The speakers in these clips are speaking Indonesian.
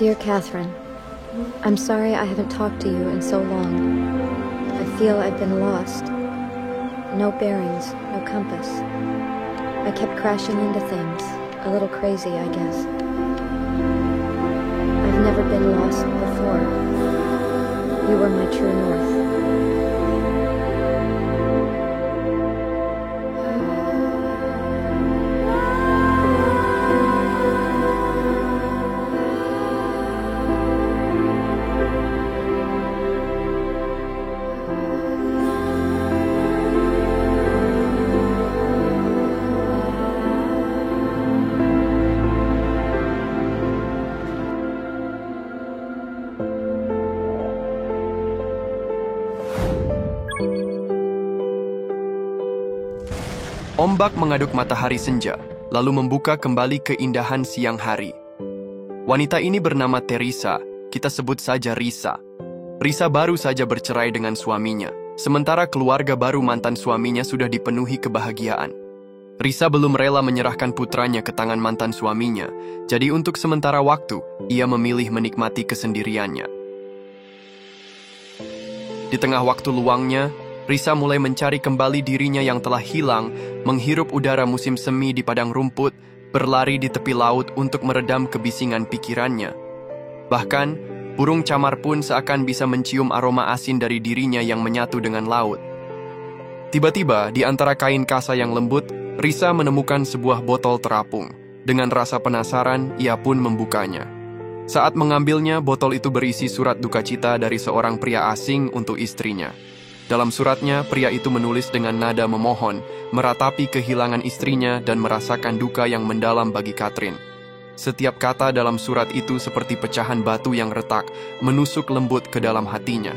Dear Catherine, I'm sorry I haven't talked to you in so long. I feel I've been lost. No bearings, no compass. I kept crashing into things, a little crazy, I guess. I've never been lost before. You were my true north. Ombak mengaduk matahari senja, lalu membuka kembali keindahan siang hari. Wanita ini bernama Teresa, kita sebut saja Risa. Risa baru saja bercerai dengan suaminya, sementara keluarga baru mantan suaminya sudah dipenuhi kebahagiaan. Risa belum rela menyerahkan putranya ke tangan mantan suaminya, jadi untuk sementara waktu, ia memilih menikmati kesendiriannya. Di tengah waktu luangnya, Risa mulai mencari kembali dirinya yang telah hilang, menghirup udara musim semi di padang rumput, berlari di tepi laut untuk meredam kebisingan pikirannya. Bahkan, burung camar pun seakan bisa mencium aroma asin dari dirinya yang menyatu dengan laut. Tiba-tiba, di antara kain kasa yang lembut, Risa menemukan sebuah botol terapung. Dengan rasa penasaran, ia pun membukanya. Saat mengambilnya, botol itu berisi surat duka cita dari seorang pria asing untuk istrinya. Dalam suratnya, pria itu menulis dengan nada memohon, meratapi kehilangan istrinya dan merasakan duka yang mendalam bagi Catherine. Setiap kata dalam surat itu seperti pecahan batu yang retak, menusuk lembut ke dalam hatinya.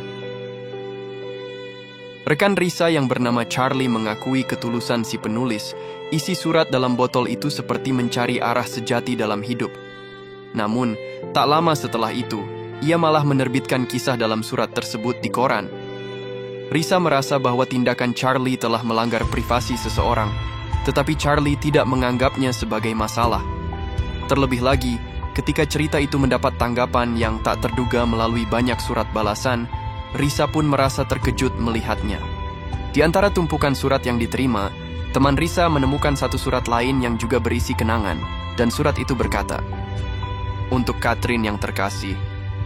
Rekan Risa yang bernama Charlie mengakui ketulusan si penulis. Isi surat dalam botol itu seperti mencari arah sejati dalam hidup. Namun, tak lama setelah itu, ia malah menerbitkan kisah dalam surat tersebut di koran. Risa merasa bahwa tindakan Charlie telah melanggar privasi seseorang, tetapi Charlie tidak menganggapnya sebagai masalah. Terlebih lagi, ketika cerita itu mendapat tanggapan yang tak terduga melalui banyak surat balasan, Risa pun merasa terkejut melihatnya. Di antara tumpukan surat yang diterima, teman Risa menemukan satu surat lain yang juga berisi kenangan, dan surat itu berkata, "Untuk Catherine yang terkasih,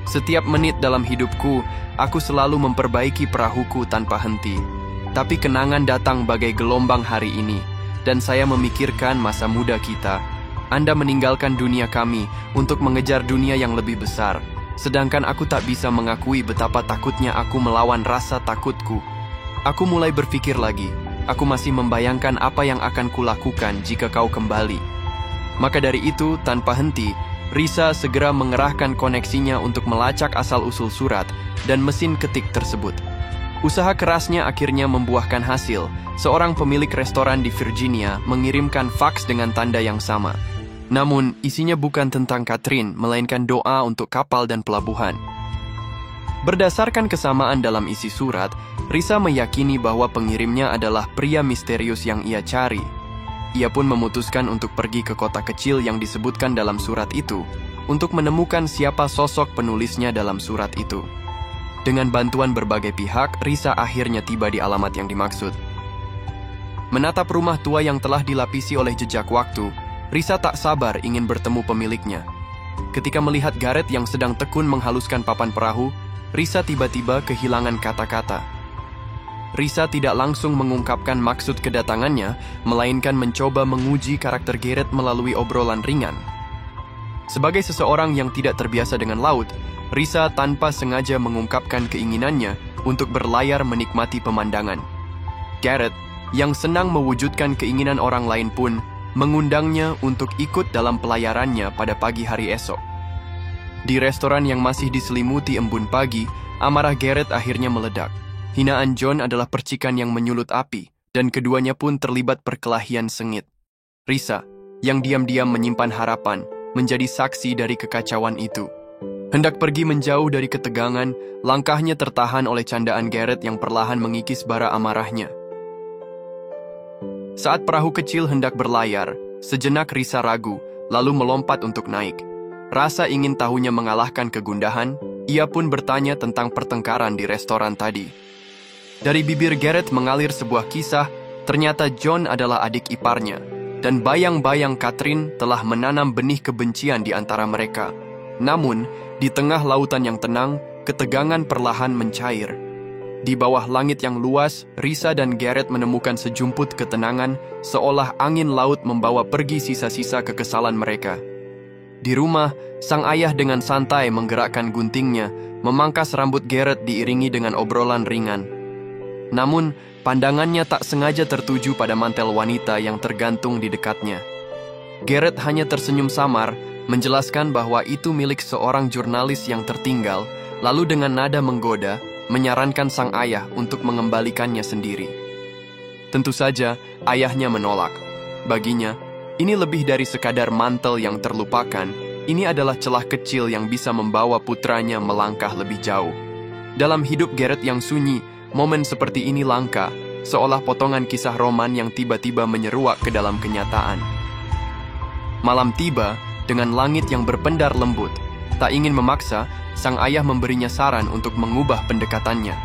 setiap menit dalam hidupku, aku selalu memperbaiki perahuku tanpa henti. Tapi kenangan datang bagai gelombang hari ini, dan saya memikirkan masa muda kita. Anda meninggalkan dunia kami untuk mengejar dunia yang lebih besar, sedangkan aku tak bisa mengakui betapa takutnya aku melawan rasa takutku. Aku mulai berpikir lagi, aku masih membayangkan apa yang akan kulakukan jika kau kembali." Maka dari itu, tanpa henti, Risa segera mengerahkan koneksinya untuk melacak asal-usul surat dan mesin ketik tersebut. Usaha kerasnya akhirnya membuahkan hasil. Seorang pemilik restoran di Virginia mengirimkan faks dengan tanda yang sama. Namun, isinya bukan tentang Catherine, melainkan doa untuk kapal dan pelabuhan. Berdasarkan kesamaan dalam isi surat, Risa meyakini bahwa pengirimnya adalah pria misterius yang ia cari. Ia pun memutuskan untuk pergi ke kota kecil yang disebutkan dalam surat itu, untuk menemukan siapa sosok penulisnya dalam surat itu. Dengan bantuan berbagai pihak, Risa akhirnya tiba di alamat yang dimaksud. Menatap rumah tua yang telah dilapisi oleh jejak waktu, Risa tak sabar ingin bertemu pemiliknya. Ketika melihat Gareth yang sedang tekun menghaluskan papan perahu, Risa tiba-tiba kehilangan kata-kata. Risa tidak langsung mengungkapkan maksud kedatangannya, melainkan mencoba menguji karakter Gareth melalui obrolan ringan. Sebagai seseorang yang tidak terbiasa dengan laut, Risa tanpa sengaja mengungkapkan keinginannya untuk berlayar menikmati pemandangan. Gareth, yang senang mewujudkan keinginan orang lain pun, mengundangnya untuk ikut dalam pelayarannya pada pagi hari esok. Di restoran yang masih diselimuti embun pagi, amarah Gareth akhirnya meledak. Hinaan John adalah percikan yang menyulut api, dan keduanya pun terlibat perkelahian sengit. Risa, yang diam-diam menyimpan harapan, menjadi saksi dari kekacauan itu. Hendak pergi menjauh dari ketegangan, langkahnya tertahan oleh candaan Gareth yang perlahan mengikis bara amarahnya. Saat perahu kecil hendak berlayar, sejenak Risa ragu, lalu melompat untuk naik. rasa ingin tahunya mengalahkan kegundahan, ia pun bertanya tentang pertengkaran di restoran tadi. Dari bibir Garrett mengalir sebuah kisah, ternyata John adalah adik iparnya, dan bayang-bayang Catherine telah menanam benih kebencian di antara mereka. Namun, di tengah lautan yang tenang, ketegangan perlahan mencair. Di bawah langit yang luas, Risa dan Garrett menemukan sejumput ketenangan, seolah angin laut membawa pergi sisa-sisa kekesalan mereka. Di rumah, sang ayah dengan santai menggerakkan guntingnya, memangkas rambut Garrett diiringi dengan obrolan ringan. Namun, pandangannya tak sengaja tertuju pada mantel wanita yang tergantung di dekatnya. Garrett hanya tersenyum samar, menjelaskan bahwa itu milik seorang jurnalis yang tertinggal, lalu dengan nada menggoda, menyarankan sang ayah untuk mengembalikannya sendiri. Tentu saja, ayahnya menolak. Baginya, ini lebih dari sekadar mantel yang terlupakan, ini adalah celah kecil yang bisa membawa putranya melangkah lebih jauh. Dalam hidup Garrett yang sunyi, momen seperti ini langka, seolah potongan kisah roman yang tiba-tiba menyeruak ke dalam kenyataan. Malam tiba, dengan langit yang berpendar lembut. Tak ingin memaksa, sang ayah memberinya saran untuk mengubah pendekatannya.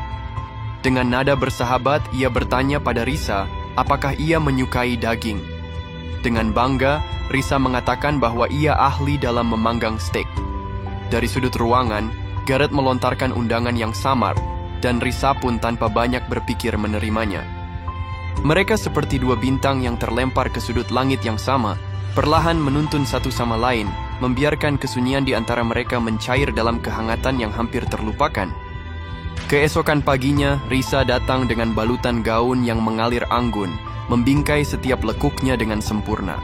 Dengan nada bersahabat, ia bertanya pada Risa, apakah ia menyukai daging. Dengan bangga, Risa mengatakan bahwa ia ahli dalam memanggang steak. Dari sudut ruangan, Garrett melontarkan undangan yang samar, dan Risa pun tanpa banyak berpikir menerimanya. Mereka seperti dua bintang yang terlempar ke sudut langit yang sama, perlahan menuntun satu sama lain, membiarkan kesunyian di antara mereka mencair dalam kehangatan yang hampir terlupakan. Keesokan paginya, Risa datang dengan balutan gaun yang mengalir anggun, membingkai setiap lekuknya dengan sempurna.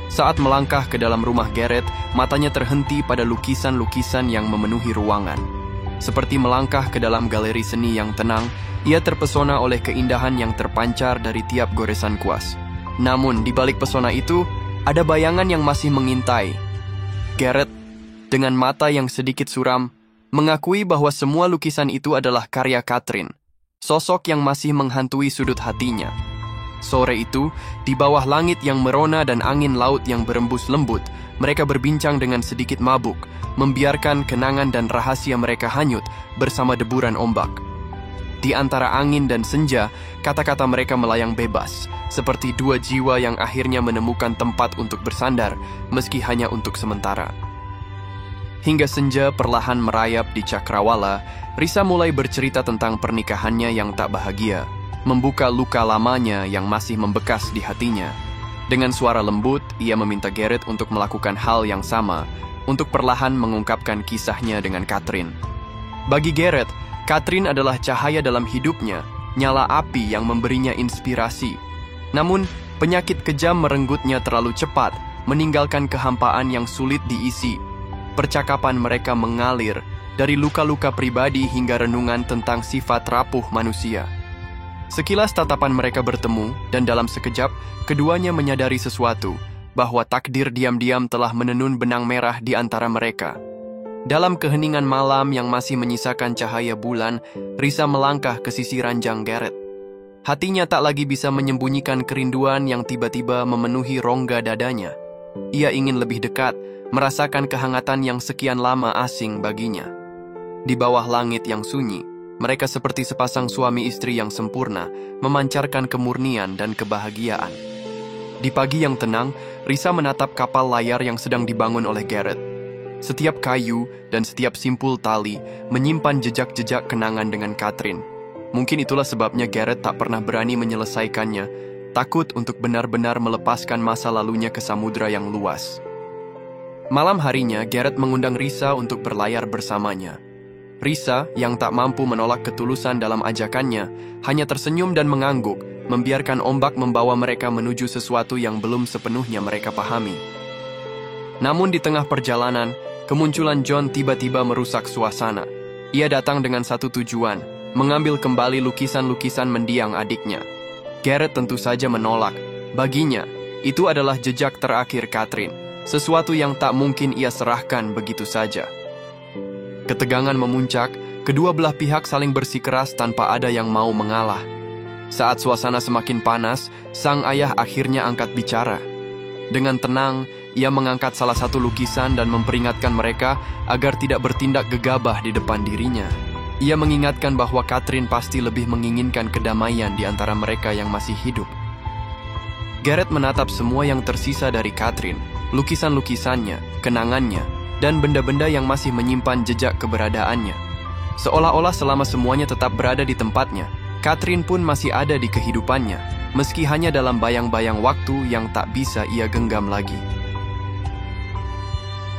Saat melangkah ke dalam rumah Garrett, matanya terhenti pada lukisan-lukisan yang memenuhi ruangan. Seperti melangkah ke dalam galeri seni yang tenang, ia terpesona oleh keindahan yang terpancar dari tiap goresan kuas. Namun, di balik pesona itu, ada bayangan yang masih mengintai. Garrett, dengan mata yang sedikit suram, mengakui bahwa semua lukisan itu adalah karya Catherine, sosok yang masih menghantui sudut hatinya. Sore itu, di bawah langit yang merona dan angin laut yang berembus lembut, mereka berbincang dengan sedikit mabuk, membiarkan kenangan dan rahasia mereka hanyut bersama deburan ombak. Di antara angin dan senja, kata-kata mereka melayang bebas, seperti dua jiwa yang akhirnya menemukan tempat untuk bersandar, meski hanya untuk sementara. Hingga senja perlahan merayap di Cakrawala, Risa mulai bercerita tentang pernikahannya yang tak bahagia, membuka luka lamanya yang masih membekas di hatinya. Dengan suara lembut, ia meminta Garrett untuk melakukan hal yang sama, untuk perlahan mengungkapkan kisahnya dengan Catherine. Bagi Garrett, Catherine adalah cahaya dalam hidupnya, nyala api yang memberinya inspirasi. Namun, penyakit kejam merenggutnya terlalu cepat, meninggalkan kehampaan yang sulit diisi. Percakapan mereka mengalir, dari luka-luka pribadi hingga renungan tentang sifat rapuh manusia. Sekilas tatapan mereka bertemu, dan dalam sekejap, keduanya menyadari sesuatu, bahwa takdir diam-diam telah menenun benang merah di antara mereka. Dalam keheningan malam yang masih menyisakan cahaya bulan, Risa melangkah ke sisi ranjang Garrett. Hatinya tak lagi bisa menyembunyikan kerinduan yang tiba-tiba memenuhi rongga dadanya. Ia ingin lebih dekat, merasakan kehangatan yang sekian lama asing baginya. Di bawah langit yang sunyi, mereka seperti sepasang suami istri yang sempurna, memancarkan kemurnian dan kebahagiaan. Di pagi yang tenang, Risa menatap kapal layar yang sedang dibangun oleh Garrett. Setiap kayu dan setiap simpul tali menyimpan jejak-jejak kenangan dengan Catherine. Mungkin itulah sebabnya Garrett tak pernah berani menyelesaikannya, takut untuk benar-benar melepaskan masa lalunya ke samudra yang luas. Malam harinya, Garrett mengundang Risa untuk berlayar bersamanya. Risa, yang tak mampu menolak ketulusan dalam ajakannya, hanya tersenyum dan mengangguk, membiarkan ombak membawa mereka menuju sesuatu yang belum sepenuhnya mereka pahami. Namun di tengah perjalanan, kemunculan John tiba-tiba merusak suasana. Ia datang dengan satu tujuan, mengambil kembali lukisan-lukisan mendiang adiknya. Garrett tentu saja menolak. Baginya, itu adalah jejak terakhir Catherine, sesuatu yang tak mungkin ia serahkan begitu saja. Ketegangan memuncak, kedua belah pihak saling bersikeras tanpa ada yang mau mengalah. Saat suasana semakin panas, sang ayah akhirnya angkat bicara. Dengan tenang, ia mengangkat salah satu lukisan dan memperingatkan mereka agar tidak bertindak gegabah di depan dirinya. Ia mengingatkan bahwa Catherine pasti lebih menginginkan kedamaian di antara mereka yang masih hidup. Garrett menatap semua yang tersisa dari Catherine, lukisan-lukisannya, kenangannya, dan benda-benda yang masih menyimpan jejak keberadaannya. Seolah-olah selama semuanya tetap berada di tempatnya, Catherine pun masih ada di kehidupannya, meski hanya dalam bayang-bayang waktu yang tak bisa ia genggam lagi.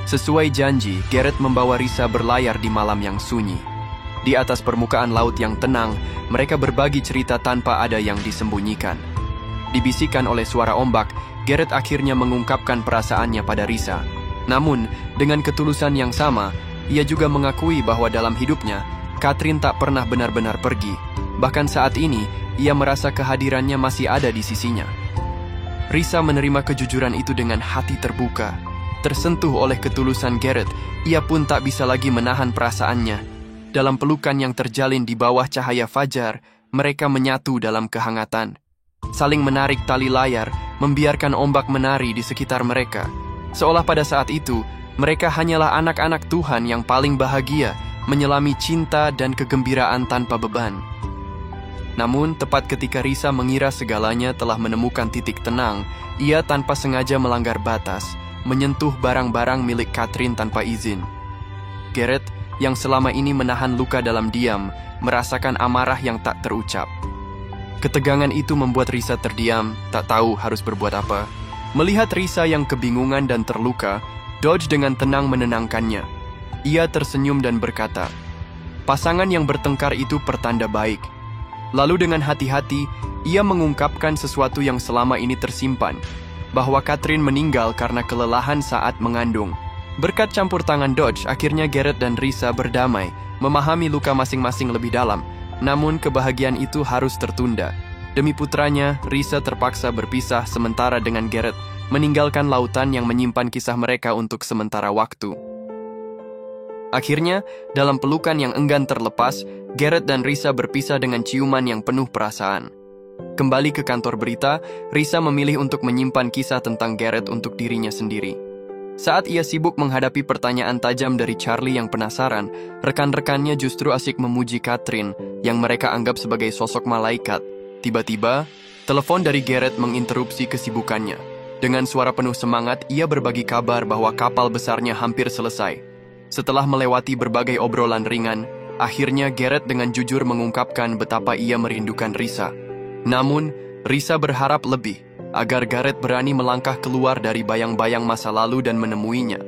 Sesuai janji, Garrett membawa Risa berlayar di malam yang sunyi. Di atas permukaan laut yang tenang, mereka berbagi cerita tanpa ada yang disembunyikan. Dibisikkan oleh suara ombak, Garrett akhirnya mengungkapkan perasaannya pada Risa. Namun, dengan ketulusan yang sama, ia juga mengakui bahwa dalam hidupnya, Catherine tak pernah benar-benar pergi. Bahkan saat ini, ia merasa kehadirannya masih ada di sisinya. Risa menerima kejujuran itu dengan hati terbuka. Tersentuh oleh ketulusan Garrett, ia pun tak bisa lagi menahan perasaannya. Dalam pelukan yang terjalin di bawah cahaya fajar, mereka menyatu dalam kehangatan. Saling menarik tali layar, membiarkan ombak menari di sekitar mereka. Seolah pada saat itu, mereka hanyalah anak-anak Tuhan yang paling bahagia, menyelami cinta dan kegembiraan tanpa beban. Namun, tepat ketika Risa mengira segalanya telah menemukan titik tenang, ia tanpa sengaja melanggar batas, menyentuh barang-barang milik Catherine tanpa izin. Garrett, yang selama ini menahan luka dalam diam, merasakan amarah yang tak terucap. Ketegangan itu membuat Risa terdiam, tak tahu harus berbuat apa. Melihat Risa yang kebingungan dan terluka, Dodge dengan tenang menenangkannya. Ia tersenyum dan berkata, pasangan yang bertengkar itu pertanda baik. Lalu dengan hati-hati, ia mengungkapkan sesuatu yang selama ini tersimpan, bahwa Catherine meninggal karena kelelahan saat mengandung. Berkat campur tangan Dodge, akhirnya Garrett dan Risa berdamai, memahami luka masing-masing lebih dalam. Namun kebahagiaan itu harus tertunda. Demi putranya, Risa terpaksa berpisah sementara dengan Garrett, meninggalkan lautan yang menyimpan kisah mereka untuk sementara waktu. Akhirnya, dalam pelukan yang enggan terlepas, Garrett dan Risa berpisah dengan ciuman yang penuh perasaan. Kembali ke kantor berita, Risa memilih untuk menyimpan kisah tentang Garrett untuk dirinya sendiri. Saat ia sibuk menghadapi pertanyaan tajam dari Charlie yang penasaran, rekan-rekannya justru asyik memuji Catherine yang mereka anggap sebagai sosok malaikat. Tiba-tiba, telepon dari Garrett menginterupsi kesibukannya. Dengan suara penuh semangat, ia berbagi kabar bahwa kapal besarnya hampir selesai. Setelah melewati berbagai obrolan ringan, akhirnya Garrett dengan jujur mengungkapkan betapa ia merindukan Risa. Namun, Risa berharap lebih, agar Garrett berani melangkah keluar dari bayang-bayang masa lalu dan menemuinya.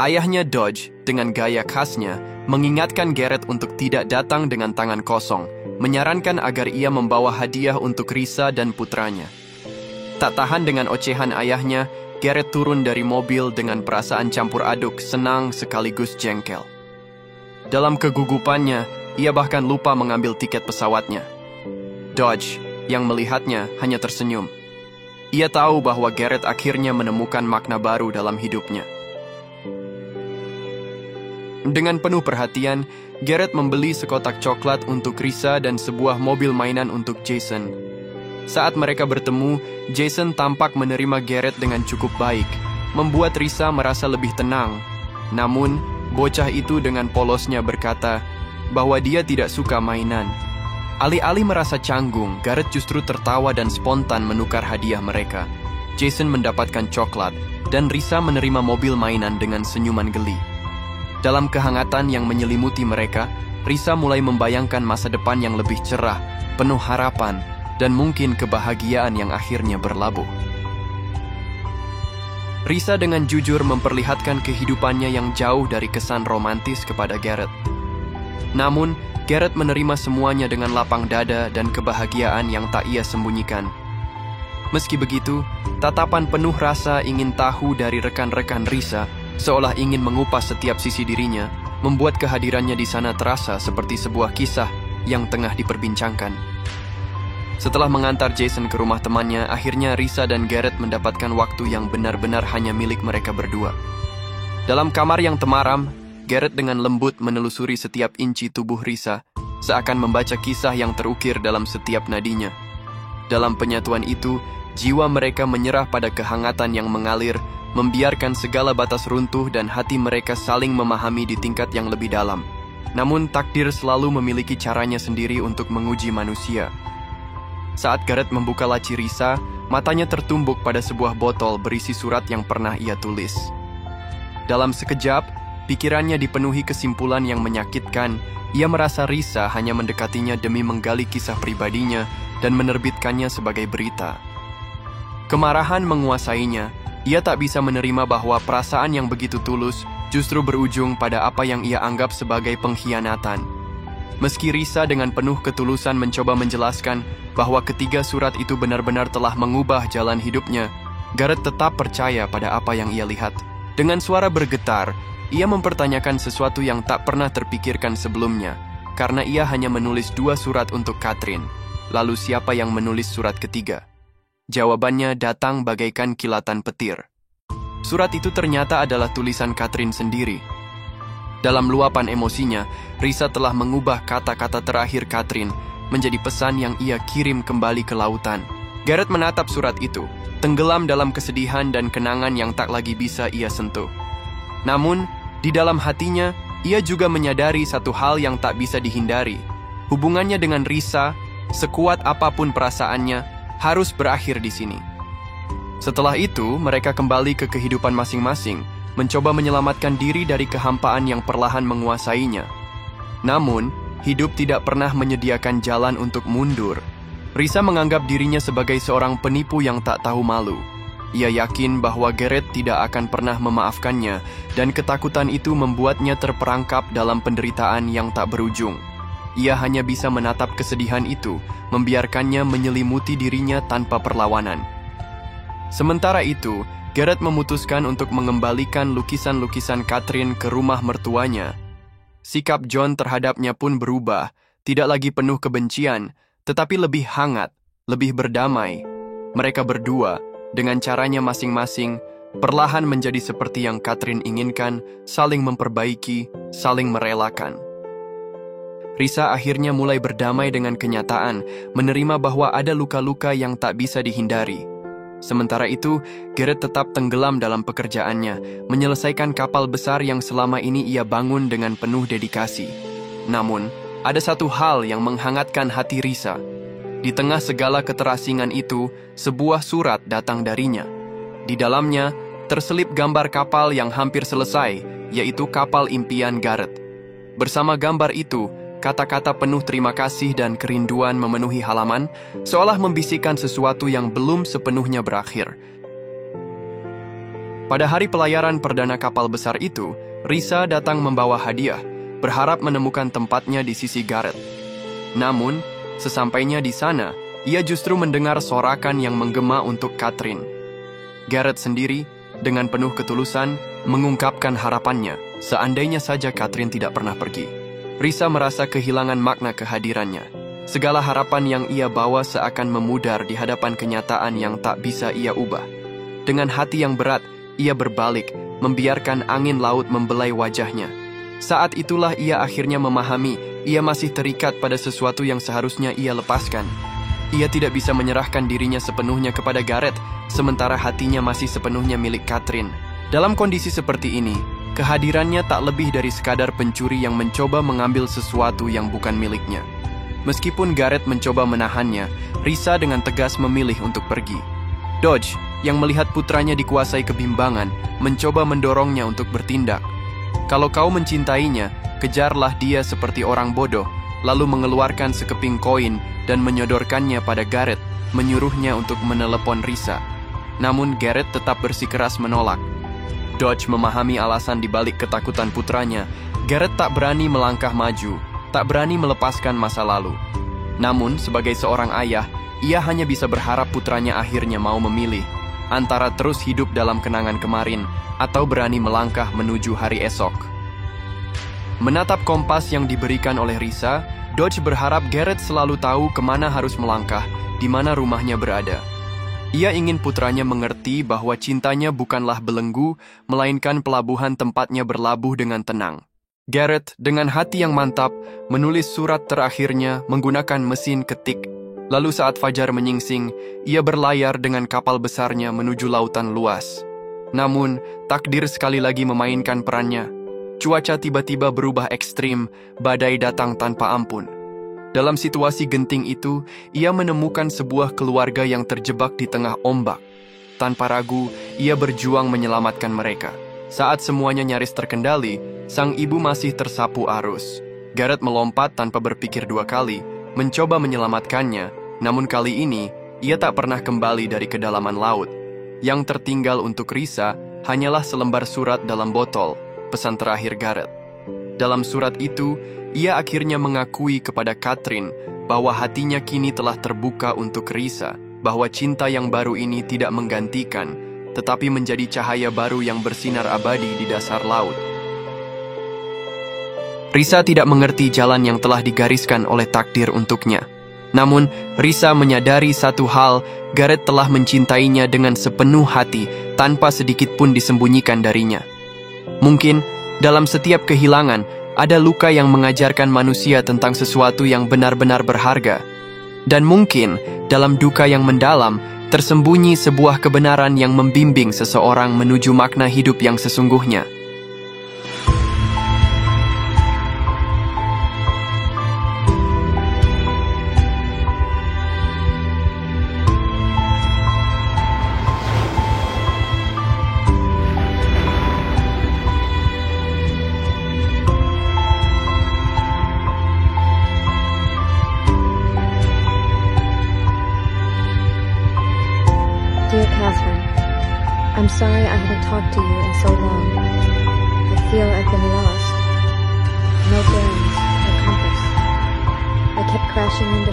Ayahnya Dodge, dengan gaya khasnya, mengingatkan Garrett untuk tidak datang dengan tangan kosong, menyarankan agar ia membawa hadiah untuk Risa dan putranya. Tak tahan dengan ocehan ayahnya, Garrett turun dari mobil dengan perasaan campur aduk, senang sekaligus jengkel. Dalam kegugupannya, ia bahkan lupa mengambil tiket pesawatnya. Dodge, yang melihatnya, hanya tersenyum. Ia tahu bahwa Garrett akhirnya menemukan makna baru dalam hidupnya. Dengan penuh perhatian, Garrett membeli sekotak coklat untuk Risa dan sebuah mobil mainan untuk Jason. Saat mereka bertemu, Jason tampak menerima Garrett dengan cukup baik, membuat Risa merasa lebih tenang. Namun, bocah itu dengan polosnya berkata bahwa dia tidak suka mainan. Alih-alih merasa canggung, Garrett justru tertawa dan spontan menukar hadiah mereka. Jason mendapatkan coklat, dan Risa menerima mobil mainan dengan senyuman geli. Dalam kehangatan yang menyelimuti mereka, Risa mulai membayangkan masa depan yang lebih cerah, penuh harapan, dan mungkin kebahagiaan yang akhirnya berlabuh. Risa dengan jujur memperlihatkan kehidupannya yang jauh dari kesan romantis kepada Garrett. Namun, Garrett menerima semuanya dengan lapang dada dan kebahagiaan yang tak ia sembunyikan. Meski begitu, tatapan penuh rasa ingin tahu dari rekan-rekan Risa, seolah ingin mengupas setiap sisi dirinya, membuat kehadirannya di sana terasa seperti sebuah kisah yang tengah diperbincangkan. Setelah mengantar Jason ke rumah temannya, akhirnya Risa dan Garrett mendapatkan waktu yang benar-benar hanya milik mereka berdua. Dalam kamar yang temaram, Garrett dengan lembut menelusuri setiap inci tubuh Risa, seakan membaca kisah yang terukir dalam setiap nadinya. Dalam penyatuan itu, jiwa mereka menyerah pada kehangatan yang mengalir, membiarkan segala batas runtuh dan hati mereka saling memahami di tingkat yang lebih dalam. Namun takdir selalu memiliki caranya sendiri untuk menguji manusia. Saat Gareth membuka laci Risa, matanya tertumbuk pada sebuah botol berisi surat yang pernah ia tulis. Dalam sekejap, pikirannya dipenuhi kesimpulan yang menyakitkan. Ia merasa Risa hanya mendekatinya demi menggali kisah pribadinya dan menerbitkannya sebagai berita. Kemarahan menguasainya. Ia tak bisa menerima bahwa perasaan yang begitu tulus justru berujung pada apa yang ia anggap sebagai pengkhianatan. Meski Risa dengan penuh ketulusan mencoba menjelaskan bahwa ketiga surat itu benar-benar telah mengubah jalan hidupnya, Gareth tetap percaya pada apa yang ia lihat. Dengan suara bergetar, ia mempertanyakan sesuatu yang tak pernah terpikirkan sebelumnya, karena ia hanya menulis 2 surat untuk Catherine. Lalu siapa yang menulis surat ketiga? Jawabannya datang bagaikan kilatan petir. Surat itu ternyata adalah tulisan Catherine sendiri. Dalam luapan emosinya, Risa telah mengubah kata-kata terakhir Catherine menjadi pesan yang ia kirim kembali ke lautan. Gareth menatap surat itu, tenggelam dalam kesedihan dan kenangan yang tak lagi bisa ia sentuh. Namun, di dalam hatinya, ia juga menyadari satu hal yang tak bisa dihindari. Hubungannya dengan Risa, sekuat apapun perasaannya, harus berakhir di sini. Setelah itu, mereka kembali ke kehidupan masing-masing, mencoba menyelamatkan diri dari kehampaan yang perlahan menguasainya. Namun, hidup tidak pernah menyediakan jalan untuk mundur. Risa menganggap dirinya sebagai seorang penipu yang tak tahu malu. Ia yakin bahwa Gareth tidak akan pernah memaafkannya, dan ketakutan itu membuatnya terperangkap dalam penderitaan yang tak berujung. Ia hanya bisa menatap kesedihan itu, membiarkannya menyelimuti dirinya tanpa perlawanan. Sementara itu, Gareth memutuskan untuk mengembalikan lukisan-lukisan Catherine ke rumah mertuanya. Sikap John terhadapnya pun berubah, tidak lagi penuh kebencian, tetapi lebih hangat, lebih berdamai. Mereka berdua, dengan caranya masing-masing, perlahan menjadi seperti yang Catherine inginkan, saling memperbaiki, saling merelakan. Risa akhirnya mulai berdamai dengan kenyataan, menerima bahwa ada luka-luka yang tak bisa dihindari. Sementara itu, Gareth tetap tenggelam dalam pekerjaannya, menyelesaikan kapal besar yang selama ini ia bangun dengan penuh dedikasi. Namun, ada satu hal yang menghangatkan hati Risa. Di tengah segala keterasingan itu, sebuah surat datang darinya. Di dalamnya, terselip gambar kapal yang hampir selesai, yaitu kapal impian Gareth. Bersama gambar itu, kata-kata penuh terima kasih dan kerinduan memenuhi halaman, seolah membisikkan sesuatu yang belum sepenuhnya berakhir. Pada hari pelayaran perdana kapal besar itu, Risa datang membawa hadiah, berharap menemukan tempatnya di sisi Gareth. Namun, sesampainya di sana, ia justru mendengar sorakan yang menggema untuk Catherine. Gareth sendiri, dengan penuh ketulusan, mengungkapkan harapannya, seandainya saja Catherine tidak pernah pergi. Risa merasa kehilangan makna kehadirannya. Segala harapan yang ia bawa seakan memudar di hadapan kenyataan yang tak bisa ia ubah. Dengan hati yang berat, ia berbalik, membiarkan angin laut membelai wajahnya. Saat itulah ia akhirnya memahami, ia masih terikat pada sesuatu yang seharusnya ia lepaskan. Ia tidak bisa menyerahkan dirinya sepenuhnya kepada Gareth, sementara hatinya masih sepenuhnya milik Catherine. Dalam kondisi seperti ini, kehadirannya tak lebih dari sekadar pencuri yang mencoba mengambil sesuatu yang bukan miliknya. Meskipun Gareth mencoba menahannya, Risa dengan tegas memilih untuk pergi. Dodge, yang melihat putranya dikuasai kebimbangan, mencoba mendorongnya untuk bertindak. Kalau kau mencintainya, kejarlah dia seperti orang bodoh, lalu mengeluarkan sekeping koin dan menyodorkannya pada Gareth, menyuruhnya untuk menelepon Risa. Namun Gareth tetap bersikeras menolak. Dodge memahami alasan dibalik ketakutan putranya. Gareth tak berani melangkah maju, tak berani melepaskan masa lalu. Namun, sebagai seorang ayah, ia hanya bisa berharap putranya akhirnya mau memilih antara terus hidup dalam kenangan kemarin atau berani melangkah menuju hari esok. Menatap kompas yang diberikan oleh Risa, Dodge berharap Gareth selalu tahu kemana harus melangkah, di mana rumahnya berada. Ia ingin putranya mengerti bahwa cintanya bukanlah belenggu, melainkan pelabuhan tempatnya berlabuh dengan tenang. Gareth, dengan hati yang mantap, menulis surat terakhirnya menggunakan mesin ketik. Lalu saat fajar menyingsing, ia berlayar dengan kapal besarnya menuju lautan luas. Namun, takdir sekali lagi memainkan perannya. Cuaca tiba-tiba berubah ekstrim, badai datang tanpa ampun. Dalam situasi genting itu, ia menemukan sebuah keluarga yang terjebak di tengah ombak. Tanpa ragu, ia berjuang menyelamatkan mereka. Saat semuanya nyaris terkendali, sang ibu masih tersapu arus. Gareth melompat tanpa berpikir dua kali, mencoba menyelamatkannya. Namun kali ini, ia tak pernah kembali dari kedalaman laut. Yang tertinggal untuk Risa hanyalah selembar surat dalam botol, pesan terakhir Gareth. Dalam surat itu, ia akhirnya mengakui kepada Catherine bahwa hatinya kini telah terbuka untuk Risa, bahwa cinta yang baru ini tidak menggantikan, tetapi menjadi cahaya baru yang bersinar abadi di dasar laut. Risa tidak mengerti jalan yang telah digariskan oleh takdir untuknya. Namun, Risa menyadari satu hal, Gareth telah mencintainya dengan sepenuh hati tanpa sedikit pun disembunyikan darinya. Mungkin, dalam setiap kehilangan, ada luka yang mengajarkan manusia tentang sesuatu yang benar-benar berharga. Dan mungkin, dalam duka yang mendalam, tersembunyi sebuah kebenaran yang membimbing seseorang menuju makna hidup yang sesungguhnya. Dear Catherine, I'm sorry I haven't talked to you in so long. I feel I've been lost. No bearings, no compass. I kept crashing into